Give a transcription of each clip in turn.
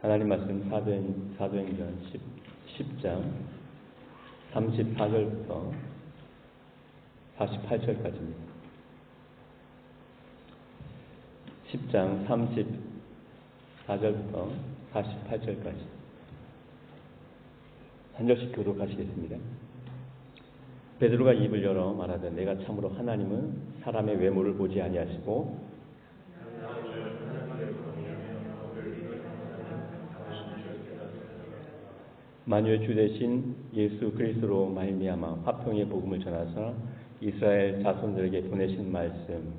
하나님 말씀 사도행전 10장 34절부터 48절까지입니다. 10장 34절부터 48절까지 한 절씩 교독하시겠습니다. 베드로가 입을 열어 말하되 내가 참으로 하나님은 사람의 외모를 보지 아니하시고 만유의 주 되신 예수 그리스도로 말미암아 화평의 복음을 전하사 이스라엘 자손들에게 보내신 말씀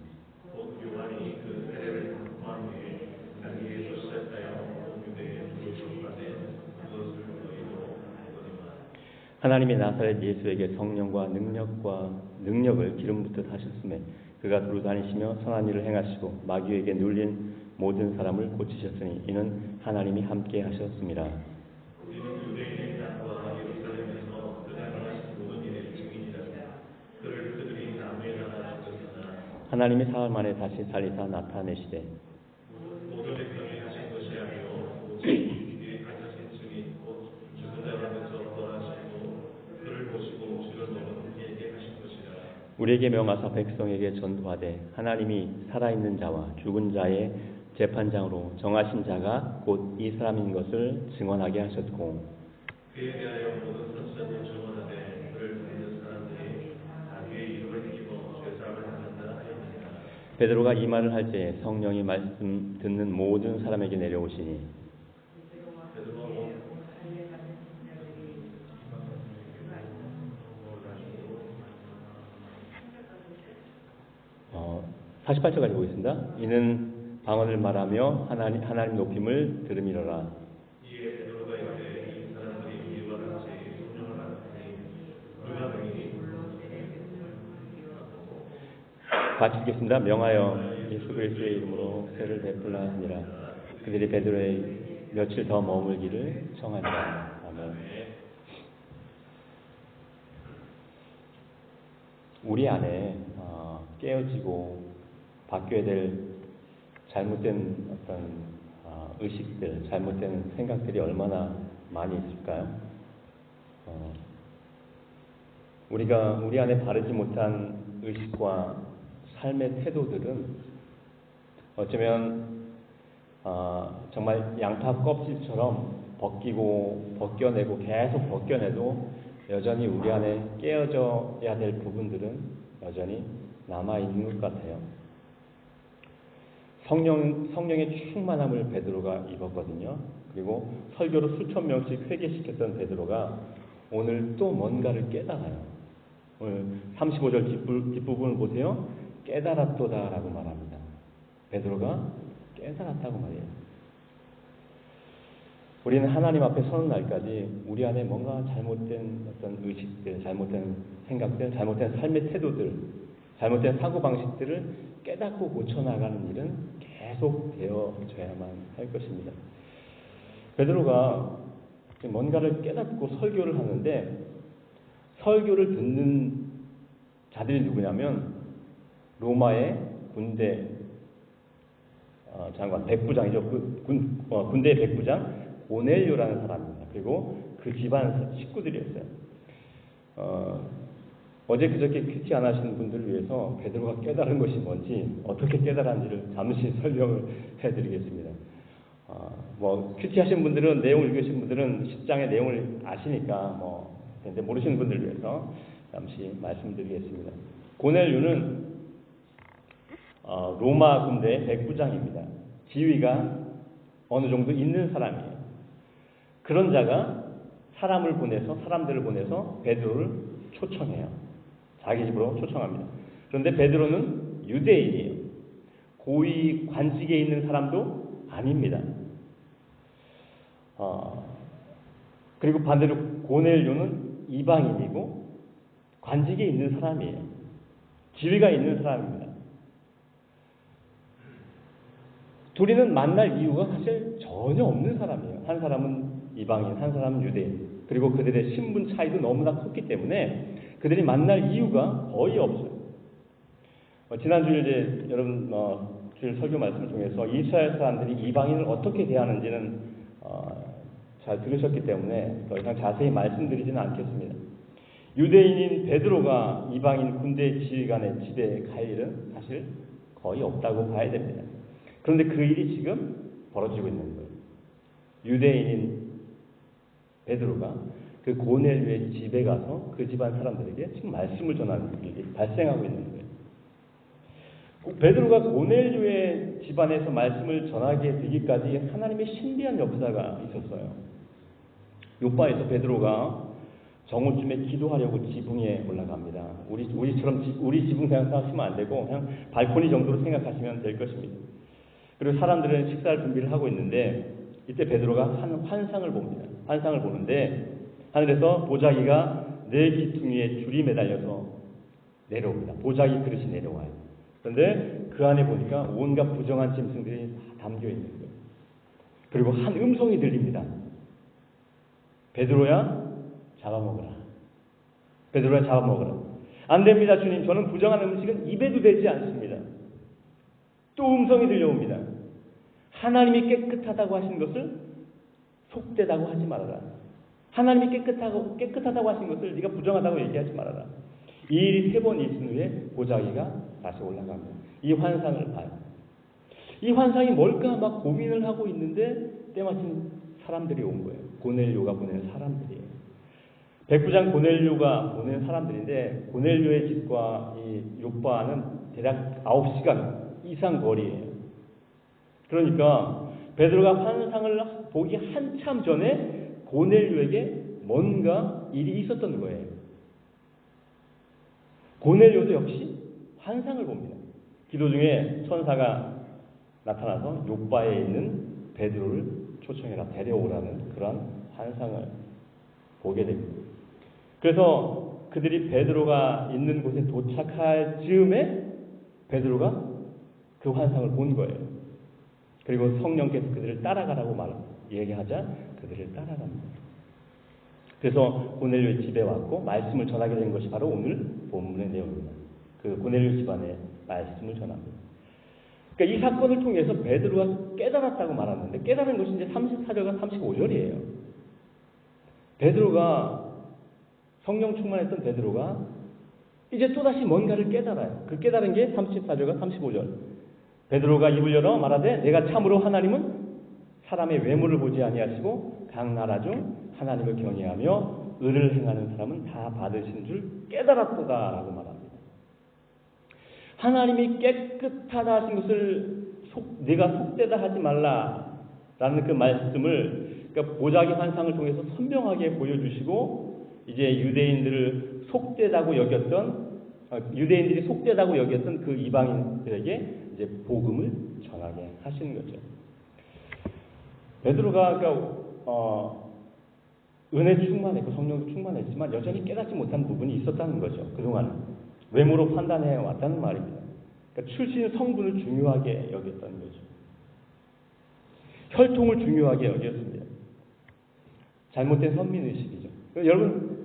하나님이 나사렛 예수에게 성령과 능력을 기름 붓듯 하셨으며 그가 두루 다니시며 선한 일을 행하시고 마귀에게 눌린 모든 사람을 고치셨으니 이는 하나님이 함께 하셨습니다. 하나님이 사흘 만에 다시 살리사 나타내시되 우리에게 명하사 백성에게 전도하되 하나님이 살아있는 자와 죽은 자의 재판장으로 정하신 자가 곧 이 사람인 것을 증언하게 하셨고 그에 대하여 모든 선지자도 증언하되 그를 믿는 사람들이 자기의 이름을 입어 죄사함을 받는다 하였느니라. 베드로가 이 말을 할 때 성령이 말씀 듣는 모든 사람에게 내려오시니 어, 48절까지 보겠습니다. 이는 방언을 말하며 하나님 높임을 들음이로라. 이에 베드로가 이르되 이 사람들이 이와 같이 성령을 받으니 누가 능히 같이 읽겠습니다. 명하여 예수 그리스도의 이름으로 세를 베풀라 하니라. 그들이 베드로의 며칠 더 머물기를 청하니라. 아멘. 우리 안에 깨어지고 바뀌어야 될 잘못된 어떤 의식들, 잘못된 생각들이 얼마나 많이 있을까요? 우리가 우리 안에 바르지 못한 의식과 삶의 태도들은 어쩌면 정말 양파 껍질처럼 벗겨내고 계속 벗겨내도 여전히 우리 안에 깨어져야 될 부분들은 여전히 남아있는 것 같아요. 성령의 충만함을 베드로가 입었거든요. 그리고 설교로 수천 명씩 회개시켰던 베드로가 오늘 또 뭔가를 깨달아요. 오늘 35절 뒷부분을 보세요. 깨달았도다라고 말합니다. 베드로가 깨달았다고 말해요. 우리는 하나님 앞에 서는 날까지 우리 안에 뭔가 잘못된 어떤 의식들, 잘못된 생각들, 잘못된 삶의 태도들, 잘못된 사고방식들을 깨닫고 고쳐나가는 일은 계속 되어져야만 할 것입니다. 베드로가 뭔가를 깨닫고 설교를 하는데 설교를 듣는 자들이 누구냐면 로마의 군대 장관, 백부장이죠. 군대의 백부장 고넬료라는 사람입니다. 그리고 그 집안 식구들이었어요. 어제 그저께 큐티 안 하시는 분들을 위해서 베드로가 깨달은 것이 뭔지 어떻게 깨달았는지를 잠시 설명을 해드리겠습니다. 큐티 하신 분들은 내용을 읽으신 분들은 10장의 내용을 아시니까 근데 모르시는 분들을 위해서 잠시 말씀드리겠습니다. 고넬료는 로마 군대의 백부장입니다. 지위가 어느 정도 있는 사람이에요. 그런 자가 사람들을 보내서 베드로를 초청해요. 자기 집으로 초청합니다. 그런데 베드로는 유대인이에요. 고위 관직에 있는 사람도 아닙니다. 그리고 반대로 고넬료는 이방인이고 관직에 있는 사람이에요. 지위가 있는 사람입니다. 둘이는 만날 이유가 사실 전혀 없는 사람이에요. 한 사람은 이방인, 한 사람은 유대인. 그리고 그들의 신분 차이도 너무나 컸기 때문에 그들이 만날 이유가 거의 없어요. 지난주에 여러분 주일 설교 말씀을 통해서 이스라엘 사람들이 이방인을 어떻게 대하는지는 잘 들으셨기 때문에 더 이상 자세히 말씀드리지는 않겠습니다. 유대인인 베드로가 이방인 군대 지휘관의 집에 갈 일은 사실 거의 없다고 봐야 됩니다. 그런데 그 일이 지금 벌어지고 있는 거예요. 유대인인 베드로가 그 고넬료의 집에 가서 그 집안 사람들에게 지금 말씀을 전하는 일이 발생하고 있는 거예요. 베드로가 고넬료의 집안에서 말씀을 전하게 되기까지 하나님의 신비한 역사가 있었어요. 요바에서 베드로가 정오쯤에 기도하려고 지붕에 올라갑니다. 우리처럼 우리 지붕 생각하시면 안 되고 그냥 발코니 정도로 생각하시면 될 것입니다. 그리고 사람들은 식사를 준비를 하고 있는데 이때 베드로가 한 환상을 봅니다. 환상을 보는데 하늘에서 보자기가 4귀퉁이에 줄이 매달려서 내려옵니다. 보자기 그릇이 내려와요. 그런데 그 안에 보니까 온갖 부정한 짐승들이 다 담겨 있는 거예요. 그리고 한 음성이 들립니다. 베드로야, 잡아먹으라. 베드로야, 잡아먹으라. 안 됩니다, 주님. 저는 부정한 음식은 입에도 되지 않습니다. 또 음성이 들려옵니다. 하나님이 깨끗하다고 하신 것을 속되다고 하지 말아라. 하나님이 깨끗하다고 하신 것을 네가 부정하다고 얘기하지 말아라. 이 일이 3번 있은 후에 보자기가 다시 올라갑니다. 이 환상을 봐요. 이 환상이 뭘까 막 고민을 하고 있는데 때마침 사람들이 온 거예요. 고넬료가 보낸 사람들이에요. 백부장 고넬료가 보낸 사람들인데 고넬료의 집과 이 요바는 대략 9시간 이상 거리예요. 그러니까 베드로가 환상을 보기 한참 전에 고넬료에게 뭔가 일이 있었던 거예요. 고넬료도 역시 환상을 봅니다. 기도 중에 천사가 나타나서 요바에 있는 베드로를 초청해라, 데려오라는 그런 환상을 보게 됩니다. 그래서 그들이 베드로가 있는 곳에 도착할 즈음에 베드로가 그 환상을 본 거예요. 그리고 성령께서 그들을 따라가라고 얘기하자 그들을 따라갑니다. 그래서 고넬료의 집에 왔고 말씀을 전하게 된 것이 바로 오늘 본문의 내용입니다. 그 고넬료 집안의 말씀을 전합니다. 그러니까 이 사건을 통해서 베드로가 깨달았다고 말하는데 깨달은 것이 이제 34절과 35절이에요. 베드로가 성령 충만했던 베드로가 이제 또다시 뭔가를 깨달아요. 그 깨달은 게 34절과 35절. 베드로가 입을 열어 말하되 내가 참으로 하나님은 사람의 외모를 보지 아니하시고 각 나라 중 하나님을 경외하며 의를 행하는 사람은 다 받으신 줄 깨달았도다라고 말합니다. 하나님이 깨끗하다 하신 것을 네가 속되다 하지 말라라는 그 말씀을 그러니까 보자기 환상을 통해서 선명하게 보여주시고 이제 유대인들이 속되다고 여겼던 그 이방인들에게 이제 복음을 전하게 하시는 거죠. 베드로가 은혜 충만했고 성령도 충만했지만 여전히 깨닫지 못한 부분이 있었다는 거죠. 그동안 외모로 판단해 왔다는 말입니다. 그러니까 출신 성분을 중요하게 여겼던 거죠. 혈통을 중요하게 여겼습니다. 잘못된 선민의식이죠. 여러분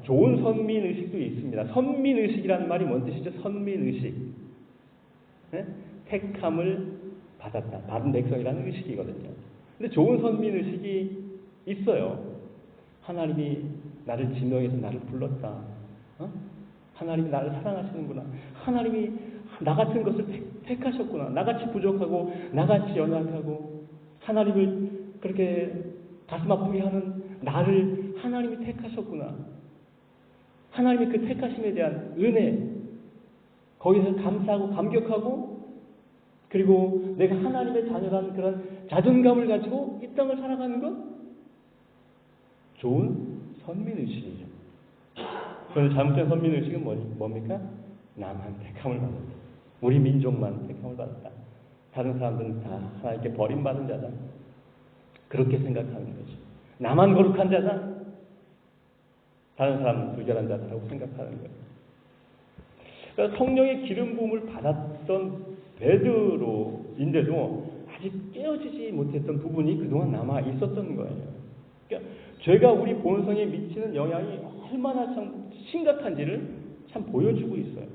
좋은 선민의식도 있습니다. 선민의식이라는 말이 뭔 뜻이죠? 선민의식. 네? 택함을 받은 백성이라는 의식이거든요. 근데 좋은 선민의식이 있어요. 하나님이 나를 지명해서 나를 불렀다. 하나님이 나를 사랑하시는구나. 하나님이 나 같은 것을 택하셨구나. 나같이 부족하고 나같이 연약하고 하나님을 그렇게 가슴 아프게 하는 나를 하나님이 택하셨구나. 하나님의 그 택하심에 대한 은혜 거기서 감사하고 감격하고 그리고 내가 하나님의 자녀라는 그런 자존감을 가지고 이 땅을 살아가는 것 좋은 선민의식이죠. 그런데 잘못된 선민의식은 뭡니까? 나만 택함을 받았다. 우리 민족만 택함을 받았다. 다른 사람들은 다 하나님께 버림받은 자다. 그렇게 생각하는 거죠. 나만 거룩한 자다. 다른 사람은 불결한 자다라고 생각하는 거예요. 그러니까 성령의 기름 부음을 받았던 베드로인데도 아직 깨어지지 못했던 부분이 그동안 남아 있었던 거예요. 그러니까 죄가 우리 본성에 미치는 영향이 얼마나 참 심각한지를 참 보여주고 있어요.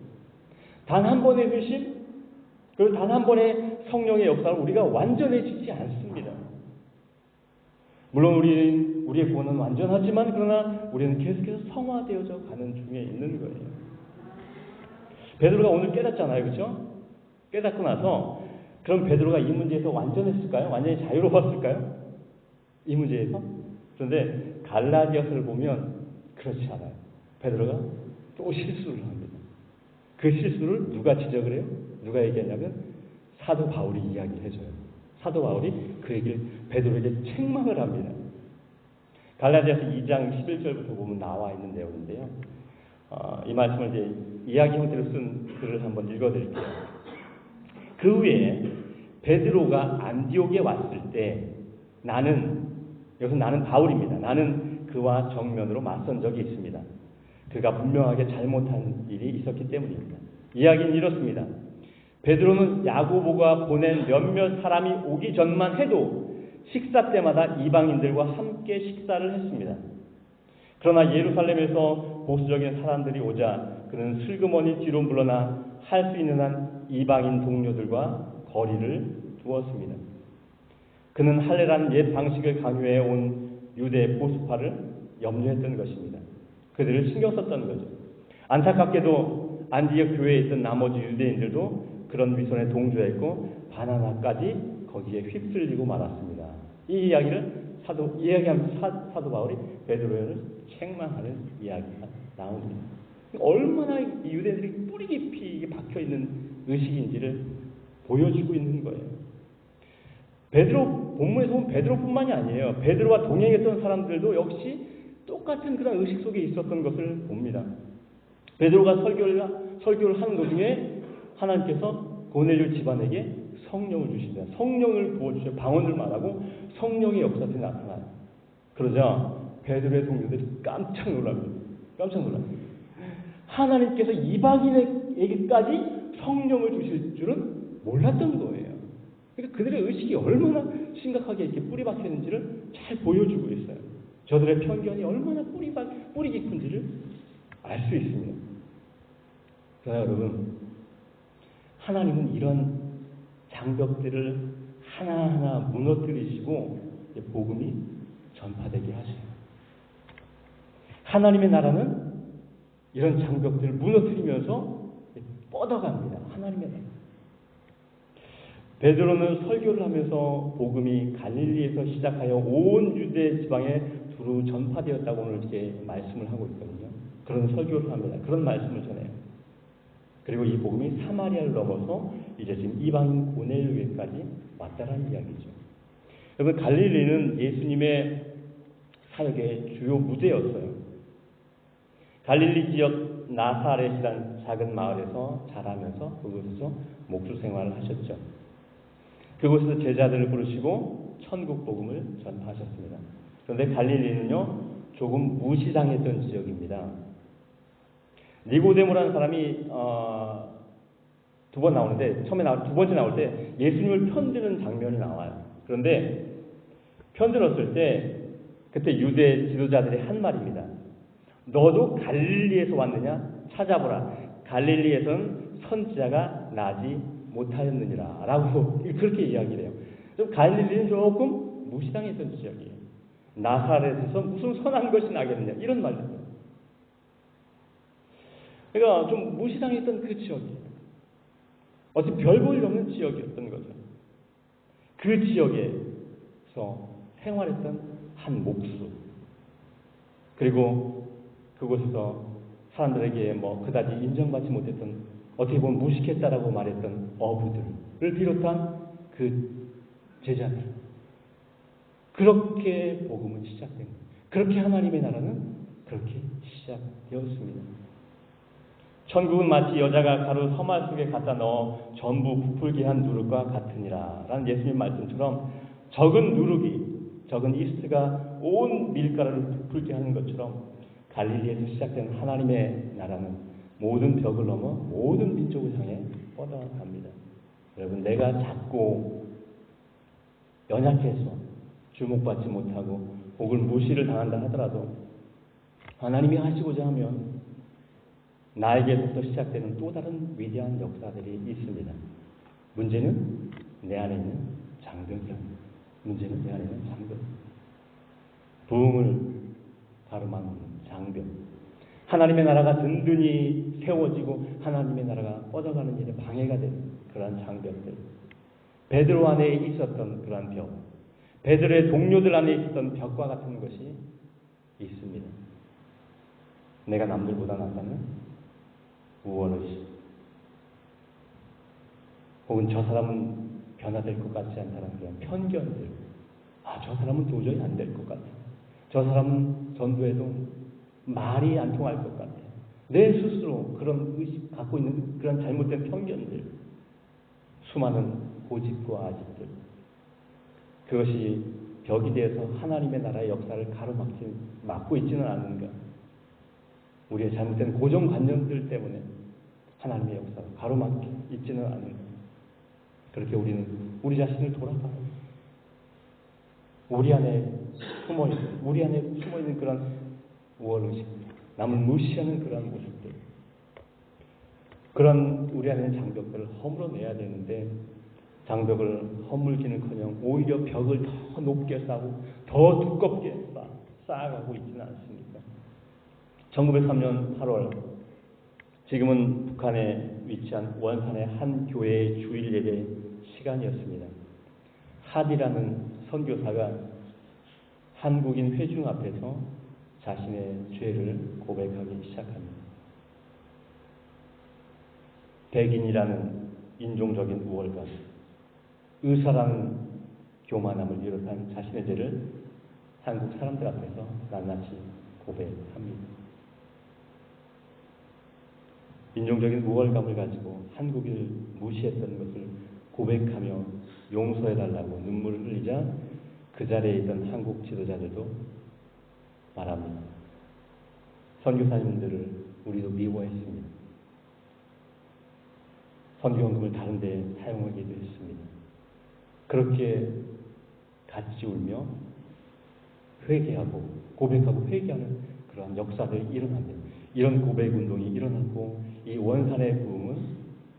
단 한 번의 회심, 그리고 단 한 번의 성령의 역사를 우리가 완전해지지 않습니다. 물론 우리의 구원은 완전하지만 그러나 우리는 계속해서 성화되어져 가는 중에 있는 거예요. 베드로가 오늘 깨닫잖아요. 그렇죠? 깨닫고 나서 그럼 베드로가 이 문제에서 완전했을까요? 완전히 자유로웠을까요? 이 문제에서? 그런데 갈라디아서를 보면 그렇지 않아요. 베드로가 또 실수를 합니다. 그 실수를 누가 지적을 해요? 누가 얘기하냐면 사도 바울이 이야기를 해줘요. 사도 바울이 그 얘기를 베드로에게 책망을 합니다. 갈라디아서 2장 11절부터 보면 나와 있는 내용인데요. 이 말씀을 이제 이야기 형태로 쓴 글을 한번 읽어드릴게요. 그 후에 베드로가 안디옥에 왔을 때 여기서 나는 바울입니다. 나는 그와 정면으로 맞선 적이 있습니다. 그가 분명하게 잘못한 일이 있었기 때문입니다. 이야기는 이렇습니다. 베드로는 야고보가 보낸 몇몇 사람이 오기 전만 해도 식사 때마다 이방인들과 함께 식사를 했습니다. 그러나 예루살렘에서 보수적인 사람들이 오자 그는 슬그머니 뒤로 물러나 할 수 있는 한 이방인 동료들과 거리를 두었습니다. 그는 할례라는 옛 방식을 강요해 온 유대 보수파를 염려했던 것입니다. 그들을 신경 썼던 거죠. 안타깝게도 안디옥 교회에 있던 나머지 유대인들도 그런 위선에 동조했고 바나바까지 거기에 휩쓸리고 말았습니다. 이 이야기를 이야기하면서 사도 바울이 베드로를 책망하는 이야기가 나옵니다. 얼마나 이 유대인들이 뿌리 깊이 박혀 있는 의식인지를 보여주고 있는 거예요. 본문에서 보면 베드로뿐만이 아니에요. 베드로와 동행했던 사람들도 역시 똑같은 그런 의식 속에 있었던 것을 봅니다. 베드로가 설교를 하는 도중에 하나님께서 고넬료 집안에게 성령을 주십니다. 성령을 부어주셔 방언을 말하고 성령의 역사들이 나타나요. 그러자 베드로의 동료들이 깜짝 놀랍니다. 깜짝 놀랍니다. 하나님께서 이방인에게까지 성령을 주실 줄은 몰랐던 거예요. 그러니까 그들의 의식이 얼마나 심각하게 이렇게 뿌리 박혀 있는지를 잘 보여주고 있어요. 저들의 편견이 얼마나 뿌리 깊은지를 알 수 있습니다. 그러나 여러분, 하나님은 이런 장벽들을 하나하나 무너뜨리시고 복음이 전파되게 하세요. 하나님의 나라는 이런 장벽들을 무너뜨리면서 뻗어갑니다. 하나님의 나라. 베드로는 설교를 하면서 복음이 갈릴리에서 시작하여 온 유대 지방에 두루 전파되었다고 오늘 이렇게 말씀을 하고 있거든요. 그런 설교를 합니다. 그런 말씀을 전해요. 그리고 이 복음이 사마리아를 넘어서 이제 지금 이방인 고넬료에까지 왔다라는 이야기죠. 여러분, 갈릴리는 예수님의 사역의 주요 무대였어요. 갈릴리 지역 나사렛이라는 작은 마을에서 자라면서 그곳에서 목수 생활을 하셨죠. 그곳에서 제자들을 부르시고 천국 복음을 전파하셨습니다. 그런데 갈릴리는요, 조금 무시당했던 지역입니다. 니고데모라는 사람이 두 번 나오는데 두 번째 나올 때 예수님을 편드는 장면이 나와요. 그런데 편들었을 때 그때 유대 지도자들이 한 말입니다. 너도 갈릴리에서 왔느냐? 찾아보라. 갈릴리에서는 선지자가 나지 못하였느니라 라고 그렇게 이야기를 해요. 좀 갈릴리는 조금 무시당했던 지역이에요. 나사렛에서 무슨 선한 것이 나겠느냐 이런 말입니다. 그러니까 좀 무시당했던 그 지역이에요. 어차피 별 볼 일 없는 지역이었던 거죠. 그 지역에서 생활했던 한 목수, 그리고 그곳에서 사람들에게 그다지 인정받지 못했던, 어떻게 보면 무식했다라고 말했던 어부들을 비롯한 그 제자들, 그렇게 복음은 시작된 거예요. 그렇게 하나님의 나라는 그렇게 시작되었습니다. 천국은 마치 여자가 가루 서말 속에 갖다 넣어 전부 부풀게 한 누룩과 같으니라 라는 예수님 말씀처럼 적은 이스트가 온 밀가루를 부풀게 하는 것처럼 갈릴리에서 시작된 하나님의 나라는 모든 벽을 넘어 모든 민족을 향해 뻗어갑니다. 여러분, 내가 작고 연약해서 주목받지 못하고 혹은 무시를 당한다 하더라도 하나님이 하시고자 하면 나에게부터 시작되는 또 다른 위대한 역사들이 있습니다. 문제는 내 안에 있는 장벽이랍니다. 문제는 내 안에 있는 장벽. 부흥을 가로막는 장벽. 하나님의 나라가 든든히 세워지고 하나님의 나라가 뻗어가는 일에 방해가 되는 그러한 장벽들. 베드로 안에 있었던 그러한 벽, 베드로의 동료들 안에 있었던 벽과 같은 것이 있습니다. 내가 남들보다 낫다는 우월의식, 혹은 저 사람은 변화될 것 같지 않다는 그런 편견들. 저 사람은 도저히 안 될 것 같아. 저 사람은 전도해도 말이 안 통할 것 같아. 내 스스로 그런 의식 갖고 있는 그런 잘못된 편견들, 수많은 고집과 아집들, 그것이 벽이 되어서 하나님의 나라의 역사를 막고 있지는 않은가. 우리의 잘못된 고정관념들 때문에 하나님의 역사를 가로막고 있지는 않은가. 그렇게 우리는 우리 자신을 돌아봐요. 우리 안에 숨어있는 그런 우월의식, 남을 무시하는 그런 모습들, 그런 우리 안에 있는 장벽들을 허물어내야 되는데, 장벽을 허물기는커녕 오히려 벽을 더 높게 쌓고 더 두껍게 쌓아가고 있지는 않습니까? 1903년 8월, 지금은 북한에 위치한 원산의 한 교회의 주일 예배 시간이었습니다. 하디라는 선교사가 한국인 회중 앞에서 자신의 죄를 고백하기 시작합니다. 백인이라는 인종적인 우월감, 의사라는 교만함을 비롯한 자신의 죄를 한국 사람들 앞에서 낱낱이 고백합니다. 인종적인 우월감을 가지고 한국인을 무시했던 것을 고백하며 용서해달라고 눈물을 흘리자 그 자리에 있던 한국 지도자들도 말합니다. 선교사님들을 우리도 미워했습니다. 선교원금을 다른 데 사용하기도 했습니다. 그렇게 같이 울며 회개하고 고백하고 회개하는 그러한 역사들이 일어납니다. 이런 고백 운동이 일어나고 이 원산의 부흥은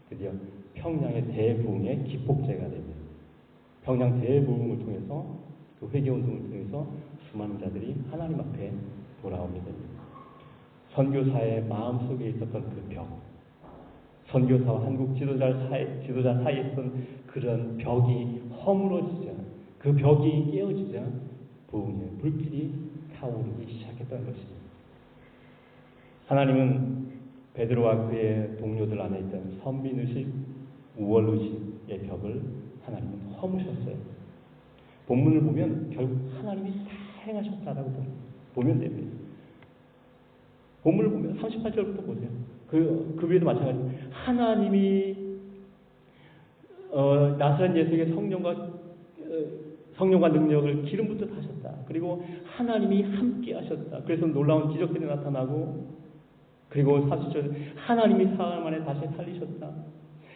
드디어 평양의 대부흥의 기폭제가 됩니다. 평양 대부흥을 통해서 그 회개 운동을 통해서 수많은 자들이 하나님 앞에 돌아오게 됩니다. 선교사의 마음속에 있었던 그 벽, 선교사와 한국 지도자 사이에 있던 그런 벽이 허물어지자, 그 벽이 깨어지자 부흥의 불길이 타오르기 시작했던 것입니다. 하나님은 베드로와 그의 동료들 안에 있던 선민의식, 우월의식의 벽을 하나님은 허무셨어요. 본문을 보면 결국 하나님이 다 행하셨다라고 보면 됩니다. 본문을 보면 38절부터 보세요. 그 위에도 마찬가지로 하나님이 나사렛 예수에게 성령과 능력을 기름 붓듯 하셨다. 그리고 하나님이 함께 하셨다. 그래서 놀라운 기적들이 나타나고, 그리고 40절 하나님이 사흘 만에 다시 살리셨다.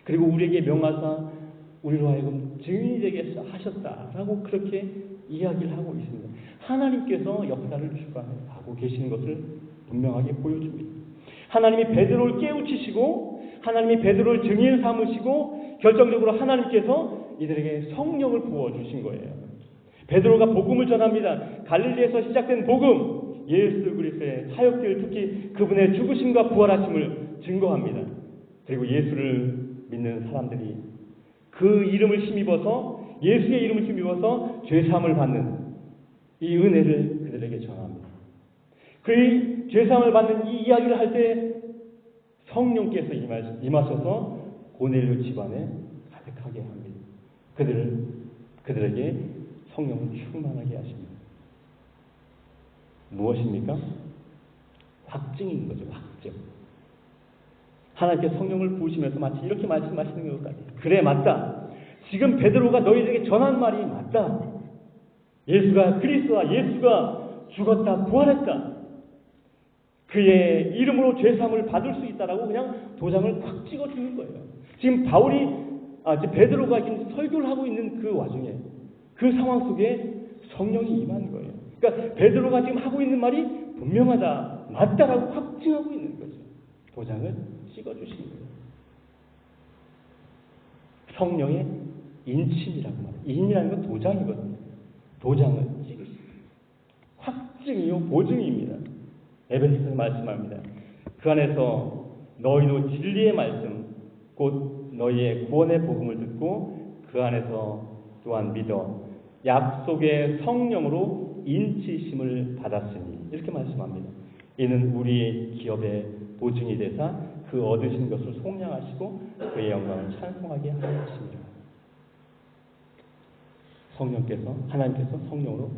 그리고 우리에게 명하사 우리로 하여금 증인이 되게 하셨다라고 그렇게 이야기를 하고 있습니다. 하나님께서 역사를 주관하고 계시는 것을 분명하게 보여줍니다. 하나님이 베드로를 깨우치시고 하나님이 베드로를 증인 삼으시고 결정적으로 하나님께서 이들에게 성령을 부어주신 거예요. 베드로가 복음을 전합니다. 갈릴리에서 시작된 복음, 예수 그리스도의 사역들, 특히 그분의 죽으심과 부활하심을 증거합니다. 그리고 예수를 믿는 사람들이 그 이름을 힘입어서, 예수의 이름을 힘입어서 죄사함을 받는 이 은혜를 그들에게 전합니다. 그 죄사함을 받는 이 이야기를 할 때 성령께서 임하셔서 고넬료 집안에 가득하게 합니다. 그들에게 성령을 충만하게 하십니다. 무엇입니까? 확증인 거죠. 확증. 하나님께 성령을 부으시면서 마치 이렇게 말씀하시는 것 같아요. 그래, 맞다. 지금 베드로가 너희들에게 전한 말이 맞다. 예수가 그리스도와 예수가 죽었다 부활했다. 그의 이름으로 죄사함을 받을 수 있다라고 그냥 도장을 확 찍어주는 거예요. 지금 베드로가 지금 설교를 하고 있는 그 와중에, 그 상황 속에 성령이 임한 거예요. 그러니까 베드로가 지금 하고 있는 말이 분명하다, 맞다라고 확증하고 있는 거죠. 도장을 찍어주신 거예요. 성령의 인침이라고 말해요. 인이라는 건 도장이거든요. 도장을 찍으신 거예요. 확 확증이요 보증입니다. 에베소서 말씀합니다. 그 안에서 너희도 진리의 말씀 곧 너희의 구원의 복음을 듣고 그 안에서 또한 믿어 약속의 성령으로 인치심을 받았으니 이렇게 말씀합니다. 이는 우리의 기업의 보증이 되사 그 얻으신 것을 속량하시고 그의 영광을 찬송하게 하려 하십니다. 하나님께서 성령으로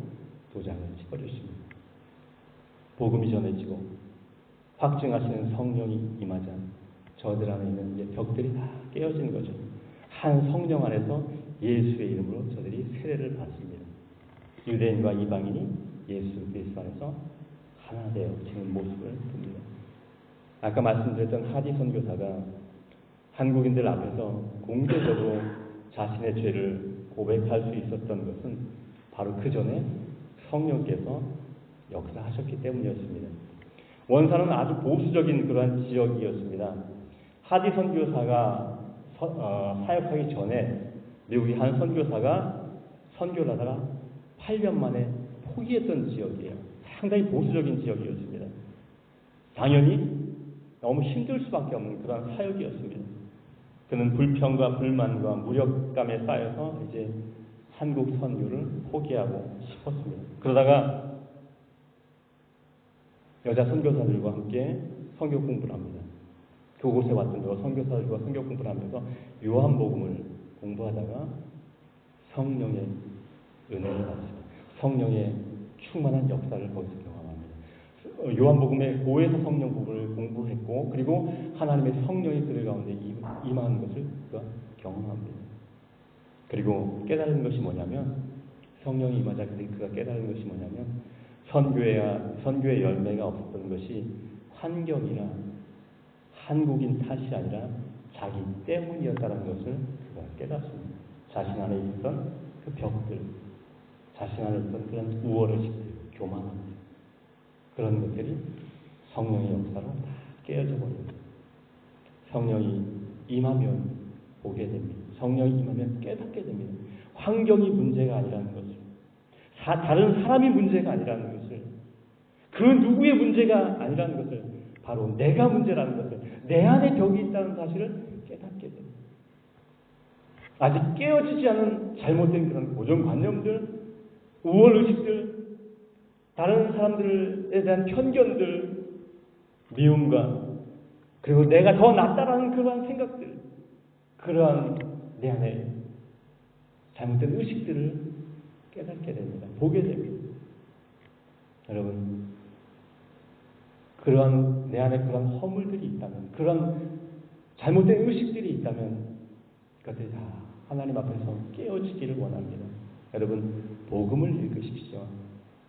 도장을 찍어주십니다. 복음이 전해지고 확증하시는 성령이 임하자 저들 안에 있는 이제 벽들이 다 깨어지는 거죠. 한 성령 안에서 예수의 이름으로 저들이 세례를 받습니다. 유대인과 이방인이 예수 그리스도 안에서 하나 되어지는 모습을 봅니다. 아까 말씀드렸던 하디 선교사가 한국인들 앞에서 공개적으로 자신의 죄를 고백할 수 있었던 것은 바로 그 전에 성령께서 역사하셨기 때문이었습니다. 원산은 아주 보수적인 그러한 지역이었습니다. 하디 선교사가 사역하기 전에 미국의 한 선교사가 선교를 하다가 8년 만에 포기했던 지역이에요. 상당히 보수적인 지역이었습니다. 당연히 너무 힘들 수밖에 없는 그런 사역이었습니다. 그는 불평과 불만과 무력감에 쌓여서 이제 한국 선교를 포기하고 싶었습니다. 그러다가 여자 선교사들과 함께 선교 공부를 합니다. 그곳에 왔던 선교사들과 선교 공부를 하면서 요한복음을 공부하다가 성령의 은혜를 받습니다. 성령의 충만한 역사를 거기서 경험합니다. 요한복음의 고에서 성령 부분을 공부했고 그리고 하나님의 성령이 그들 가운데 임하는 것을 그가 경험합니다. 그리고 깨달은 것이 뭐냐면 성령이 임하자 그가 깨달은 것이 뭐냐면 선교의 열매가 없었던 것이 환경이나 한국인 탓이 아니라 자기 때문이었다는 것을 그가 깨닫습니다. 자신 안에 있었던 그 벽들, 자신 안에 있었던 그런 우월의식들, 교만함들 그런 것들이 성령의 역사로 다 깨어져 버립니다. 성령이 임하면 보게 됩니다. 성령이 임하면 깨닫게 됩니다. 환경이 문제가 아니라는 것을, 다른 사람이 문제가 아니라는 것을, 그 누구의 문제가 아니라는 것을, 바로 내가 문제라는 것을, 내 안에 벽이 있다는 사실을 깨닫게 됩니다. 아직 깨어지지 않은 잘못된 그런 고정관념들, 우월의식들, 다른 사람들에 대한 편견들, 미움과 그리고 내가 더 낫다라는 그러한 생각들, 그러한 내 안에 잘못된 의식들을 깨닫게 됩니다. 보게 됩니다. 여러분, 그러한 내 안에 그런 허물들이 있다면, 그런 잘못된 의식들이 있다면 그것들이 다 하나님 앞에서 깨어지기를 원합니다. 여러분, 복음을 읽으십시오.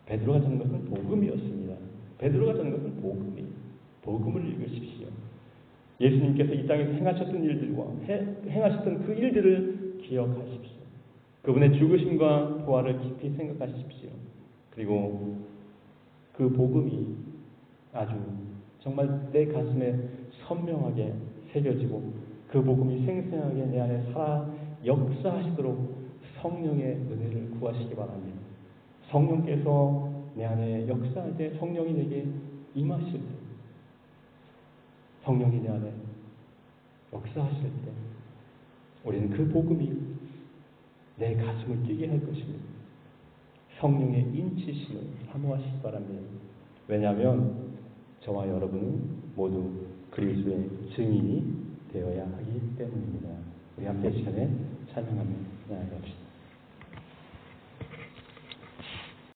베드로가 전한 것은 복음이었습니다. 베드로가 전한 것은 복음을 읽으십시오. 예수님께서 이 땅에서 행하셨던 일들과 행하셨던 그 일들을 기억하십시오. 그분의 죽으심과 부활을 깊이 생각하십시오. 그리고 그 복음이 아주 정말 내 가슴에 선명하게 새겨지고 그 복음이 생생하게 내 안에 살아 역사하시도록 성령의 은혜를 구하시기 바랍니다. 성령께서 내 안에 역사할 때, 성령이 내게 임하실 때, 성령이 내 안에 역사하실 때 우리는 그 복음이 내 가슴을 뛰게 할 것입니다. 성령의 인치심을 사모하시기 바랍니다. 왜냐하면 저와 여러분은 모두 그리스도의 증인이 되어야 하기 때문입니다. 우리 함께 시간에 찬양하며 나아갑시다.